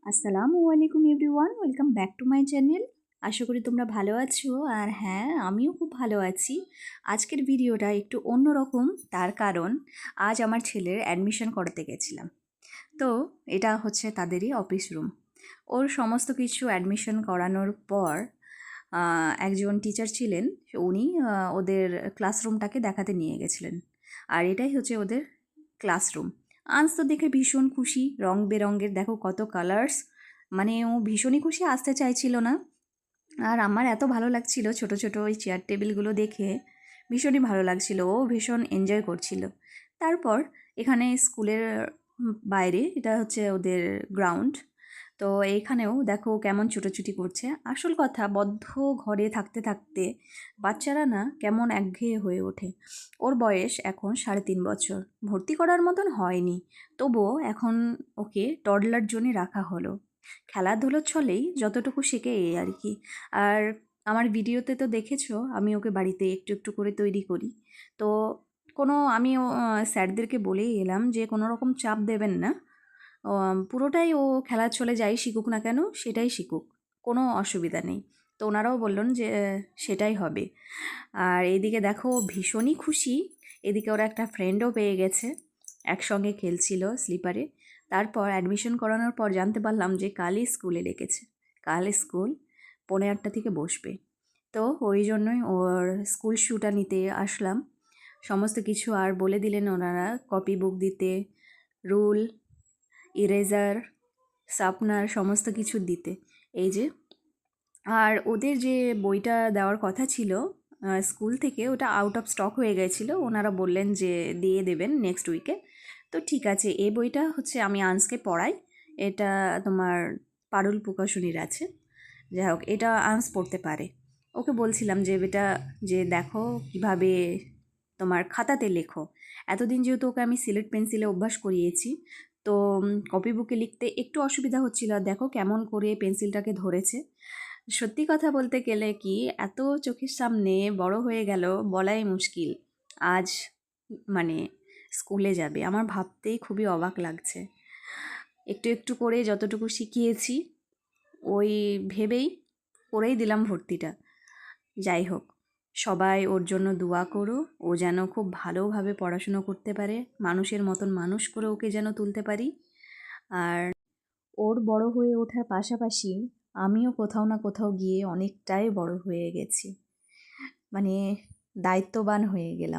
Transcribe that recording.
আসসালামু আলাইকুম everyone, welcome back to my channel. আশা করি তোমরা ভালো আছো, আর হ্যাঁ, আমিও খুব ভালো আছি। আজকের ভিডিওটা একটু অন্যরকম, তার কারণ আজ আমার ছেলের অ্যাডমিশন করাতে গেছিলাম। তো এটা হচ্ছে তাদেরই অফিস রুম। ওর সমস্ত কিছু অ্যাডমিশন করানোর পর একজন টিচার ছিলেন, উনি ওদের ক্লাসরুমটাকে দেখাতে নিয়ে গেছিলেন। আর এটাই হচ্ছে ওদের ক্লাসরুম। আজ তো দেখে ভীষণ খুশি, রং বেরঙের, দেখো কত কালার্স, মানে ও ভীষণই খুশি, আসতে চাইছিল না। আর আমার এত ভালো লাগছিল ছোট ছোট ওই চেয়ার টেবিলগুলো দেখে, ভীষণই ভালো লাগছিল, ও ভীষণ এনজয় করছিল। তারপর এখানে স্কুলের বাইরে, এটা হচ্ছে ওদের গ্রাউন্ড, তো এইখানেও দেখো কেমন ছুটোছুটি করছে। আসল কথা, বদ্ধ ঘরে থাকতে থাকতে বাচ্চারা না কেমন একঘেয়ে হয়ে ওঠে। ওর বয়স এখন 3.5 বছর, ভর্তি করার মতন হয়নি, তবুও এখন ওকে টডলার জন্যে রাখা হলো। খেলাধুলোর ছলেই যতটুকু শেখে এই আর কি। আর আমার ভিডিওতে তো দেখেছো আমি ওকে বাড়িতে একটু একটু করে তৈরি করি। তো আমি স্যারদেরকে বলেই এলাম যে কোনো রকম চাপ দেবেন না, পুরোটাই ও খেলার ছলে যাই শিখুক না কেন, সেটাই শিখুক, কোনো অসুবিধা নেই। তো ওনারাও বললেন যে সেটাই হবে। আর এদিকে দেখো ভীষণই খুশি, এদিকে ওরা একটা ফ্রেন্ডও পেয়ে গেছে, একসঙ্গে খেলছিল স্লিপারে। তারপর অ্যাডমিশন করানোর পর জানতে পারলাম যে কালই স্কুলে ডেকেছে, কাল স্কুল 8:30 থেকে বসবে। তো ওই জন্যই ওর স্কুল শ্যুটা নিতে আসলাম, সমস্ত কিছু। আর বলে দিলেন ওনারা কপি বুক দিতে, রুল, ইরেজার, শার্পনার, সমস্ত কিছু দিতে। এই যে, আর ওদের যে বইটা দেওয়ার কথা ছিল স্কুল থেকে, ওটা আউট অফ স্টক হয়ে গেছিলো, ওনারা বললেন যে দিয়ে দেবেন নেক্সট উইকে। তো ঠিক আছে, এই বইটা হচ্ছে আমি আন্সকে পড়াই, এটা তোমার পারুল প্রকাশনীর আছে। যাই হোক, এটা আন্স পড়তে পারে। ওকে বলছিলাম যে বেটা, যে দেখো কিভাবে তোমার খাতাতে লেখো। এতদিন যেহেতু ওকে আমি সিলেট পেন্সিলে অভ্যাস করিয়েছি, তো কপি বুকে লিখতে একটু অসুবিধা হচ্ছিল। আর দেখো কেমন করে পেন্সিলটাকে ধরেছে। সত্যি কথা বলতে গেলে কি, এত চোখের সামনে বড় হয়ে গেল বলাই মুশকিল। আজ মানে স্কুলে যাবে, আমার ভাবতেই খুবই অবাক লাগছে। একটু একটু করে যতটুকু শিখিয়েছি ওই ভেবেই করেই দিলাম ভর্তিটা। যাই হোক, সবাই ওর জন্য দোয়া করো, ও যেন খুব ভালোভাবে পড়াশুনো করতে পারে, মানুষের মতন মানুষ করে ওকে যেন তুলতে পারি। আর ওর বড় হয়ে ওঠার পাশাপাশি আমিও কোথাও না কোথাও গিয়ে অনেকটাই বড় হয়ে গেছি, মানে দায়িত্ববান হয়ে গেলাম।